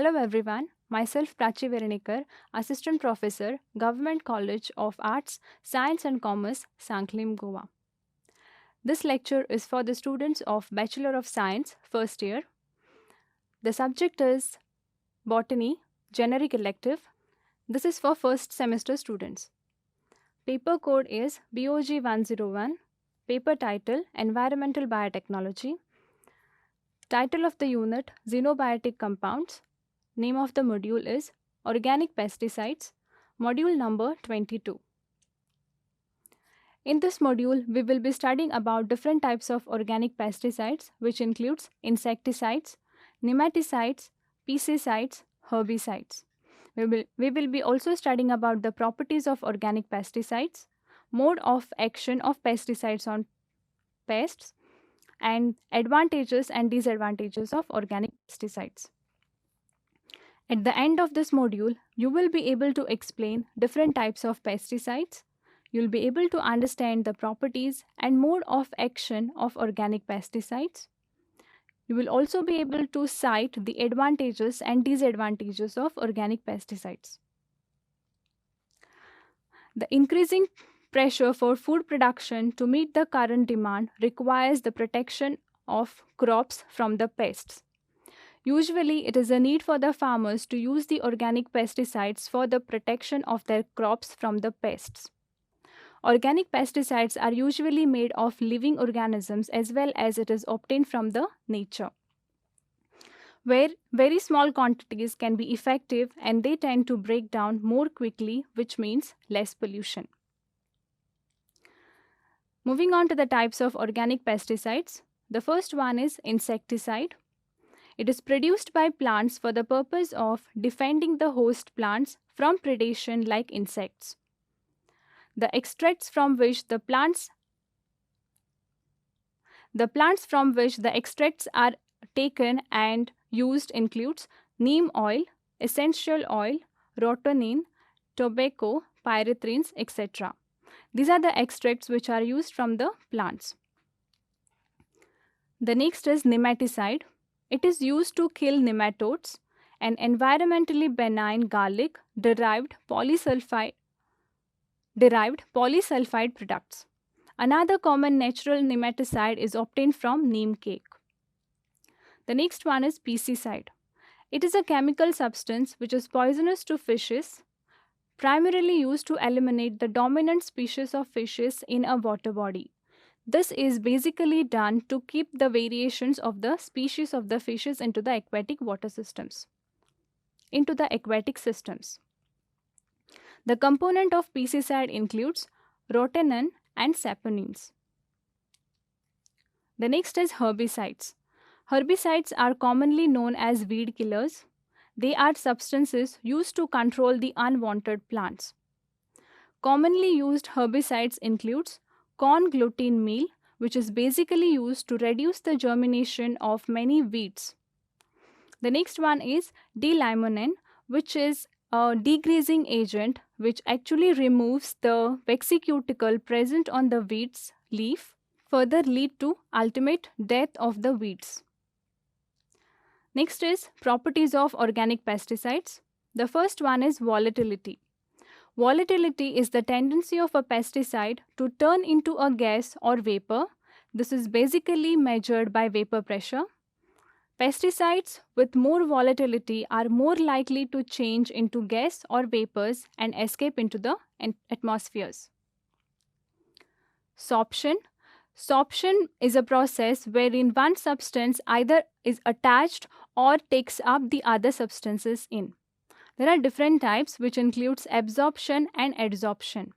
Hello everyone, myself Prachi Verenikar, Assistant Professor, Government College of Arts, Science and Commerce, Sanklim, Goa. This lecture is for the students of Bachelor of Science, first year. The subject is Botany, Generic Elective. This is for first semester students. Paper code is BOG 101. Paper title, Environmental Biotechnology. Title of the unit, Xenobiotic Compounds. Name of the module is Organic Pesticides, module number 22. In this module, we will be studying about different types of organic pesticides, which includes insecticides, nematicides, pesticides, herbicides. We will be also studying about the properties of organic pesticides, mode of action of pesticides on pests, and advantages and disadvantages of organic pesticides. At the end of this module, you will be able to explain different types of pesticides. You'll be able to understand the properties and mode of action of organic pesticides. You will also be able to cite the advantages and disadvantages of organic pesticides. The increasing pressure for food production to meet the current demand requires the protection of crops from the pests. Usually, it is a need for the farmers to use the organic pesticides for the protection of their crops from the pests. Organic pesticides are usually made of living organisms as well as it is obtained from the nature, where very small quantities can be effective and they tend to break down more quickly, which means less pollution. Moving on to the types of organic pesticides, the first one is insecticide. It is produced by plants for the purpose of defending the host plants from predation like insects. The extracts from which the plants from which the extracts are taken and used includes neem oil, essential oil, rotenine, tobacco, pyrethrins, etc. These are the extracts which are used from the plants. The next is nematicide. It is used to kill nematodes, an environmentally benign garlic-derived polysulfide products. Another common natural nematicide is obtained from neem cake. The next one is pesticide. It is a chemical substance which is poisonous to fishes, primarily used to eliminate the dominant species of fishes in a water body. This is basically done to keep the variations of the species of the fishes into the aquatic systems. The component of pesticide includes rotenone and saponins. The next is herbicides. Herbicides are commonly known as weed killers. They are substances used to control the unwanted plants. Commonly used herbicides includes corn gluten meal, which is basically used to reduce the germination of many weeds. The next one is D-limonene, which is a degreasing agent which actually removes the vexicuticle present on the weed's leaf, further lead to ultimate death of the weeds. Next is properties of organic pesticides. The first one is volatility. Volatility is the tendency of a pesticide to turn into a gas or vapor. This is basically measured by vapor pressure. Pesticides with more volatility are more likely to change into gas or vapors and escape into the atmospheres. Sorption. Sorption is a process wherein one substance either is attached or takes up the other substances in. There are different types which includes absorption and adsorption.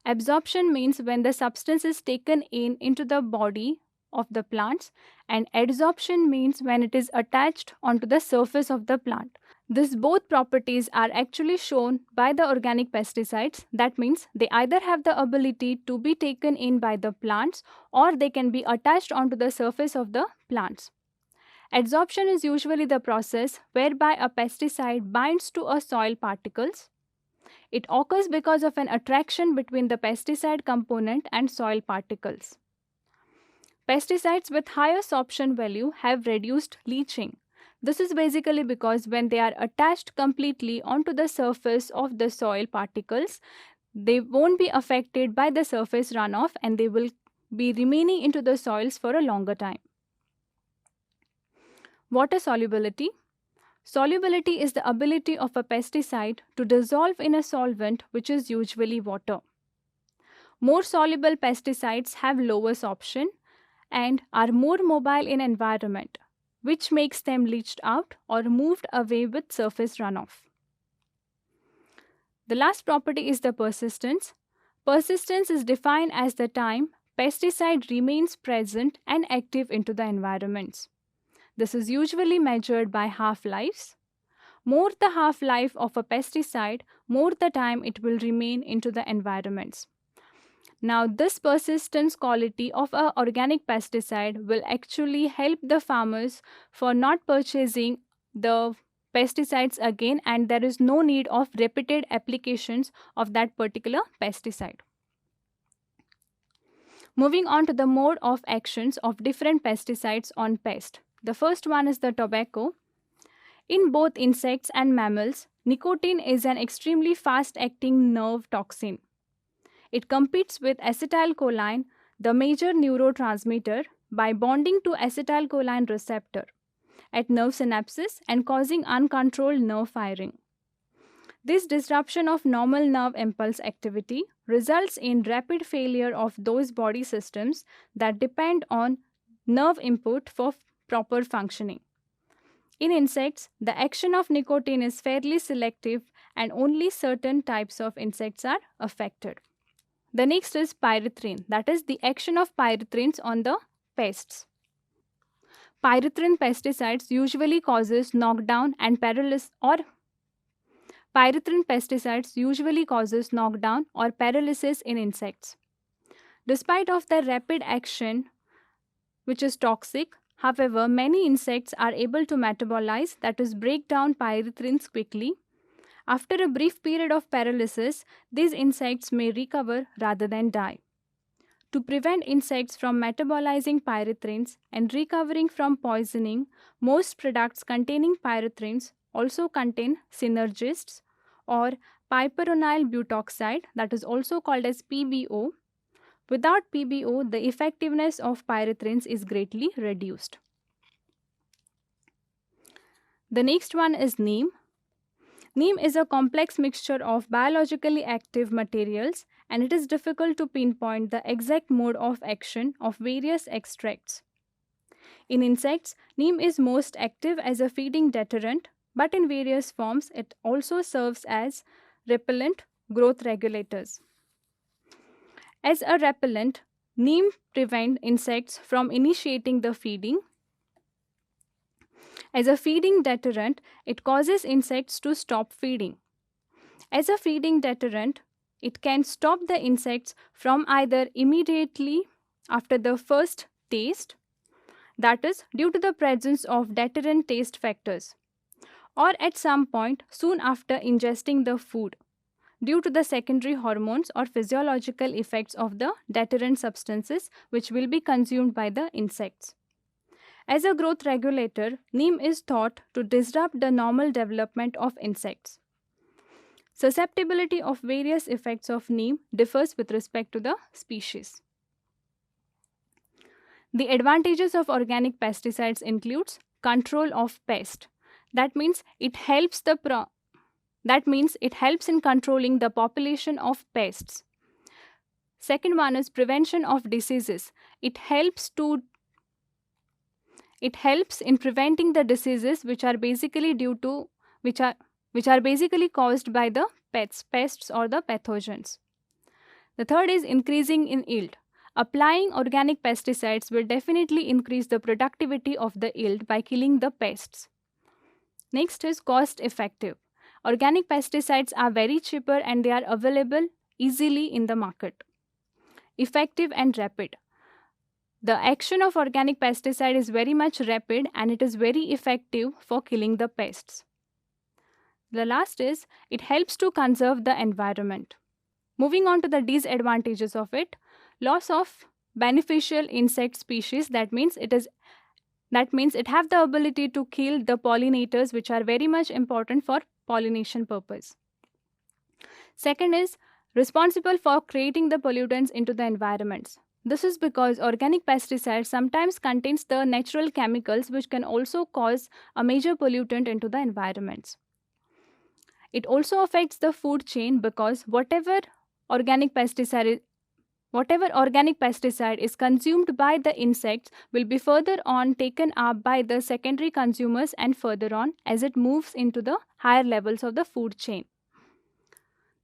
Absorption means when the substance is taken into the body of the plants, and adsorption means when it is attached onto the surface of the plant. These both properties are actually shown by the organic pesticides. That means they either have the ability to be taken in by the plants or they can be attached onto the surface of the plants. Adsorption is usually the process whereby a pesticide binds to a soil particles. It occurs because of an attraction between the pesticide component and soil particles. Pesticides with higher sorption value have reduced leaching. This is basically because when they are attached completely onto the surface of the soil particles, they won't be affected by the surface runoff and they will be remaining into the soils for a longer time. Water solubility. Solubility is the ability of a pesticide to dissolve in a solvent, which is usually water. More soluble pesticides have lower sorption and are more mobile in environment, which makes them leached out or moved away with surface runoff. The last property is the persistence. Persistence is defined as the time pesticide remains present and active into the environments. This is usually measured by half-lives. More the half-life of a pesticide, more the time it will remain into the environments. Now, this persistence quality of an organic pesticide will actually help the farmers for not purchasing the pesticides again, and there is no need of repeated applications of that particular pesticide. Moving on to the mode of actions of different pesticides on pest. The first one is the tobacco. In both insects and mammals, nicotine is an extremely fast-acting nerve toxin. It competes with acetylcholine, the major neurotransmitter, by bonding to acetylcholine receptor at nerve synapses and causing uncontrolled nerve firing. This disruption of normal nerve impulse activity results in rapid failure of those body systems that depend on nerve input for proper functioning. In insects, the action of nicotine is fairly selective and only certain types of insects are affected. The next is pyrethrin, that is the action of pyrethrins on the pests. Pyrethrin pesticides usually causes knockdown and paralysis in insects. Despite of their rapid action, which is toxic, however, many insects are able to metabolize, that is break down pyrethrins quickly. After a brief period of paralysis, these insects may recover rather than die. To prevent insects from metabolizing pyrethrins and recovering from poisoning, most products containing pyrethrins also contain synergists or piperonyl butoxide, that is also called as PBO. Without PBO, the effectiveness of pyrethrins is greatly reduced. The next one is neem. Neem is a complex mixture of biologically active materials, and it is difficult to pinpoint the exact mode of action of various extracts. In insects, neem is most active as a feeding deterrent, but in various forms it also serves as repellent, growth regulators. As a repellent, neem prevents insects from initiating the feeding. As a feeding deterrent, it causes insects to stop feeding. As a feeding deterrent, it can stop the insects from either immediately after the first taste, that is due to the presence of deterrent taste factors, or at some point soon after ingesting the food, due to the secondary hormones or physiological effects of the deterrent substances which will be consumed by the insects. As a growth regulator, neem is thought to disrupt the normal development of insects. Susceptibility of various effects of neem differs with respect to the species. The advantages of organic pesticides includes control of pest. That means it helps in controlling the population of pests. Second one is prevention of diseases. It helps in preventing the diseases which are basically caused by the pests or the pathogens. The third is increasing in yield. Applying organic pesticides will definitely increase the productivity of the yield by killing the pests. Next is cost effective. Organic pesticides are very cheaper and they are available easily in the market. Effective and rapid. The action of organic pesticide is very much rapid and it is very effective for killing the pests. The last is it helps to conserve the environment. Moving on to the disadvantages of it, loss of beneficial insect species, that means it is That means it have the ability to kill the pollinators, which are very much important for pollination purpose. Second is responsible for creating the pollutants into the environments. This is because organic pesticides sometimes contains the natural chemicals which can also cause a major pollutant into the environments. It also affects the food chain because whatever organic pesticide is consumed by the insects will be further on taken up by the secondary consumers and further on as it moves into the higher levels of the food chain.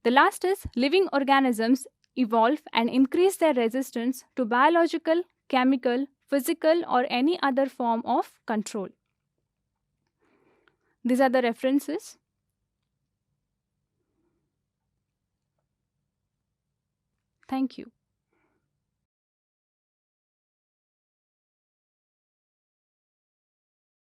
The last is living organisms evolve and increase their resistance to biological, chemical, physical, or any other form of control. These are the references. Thank you.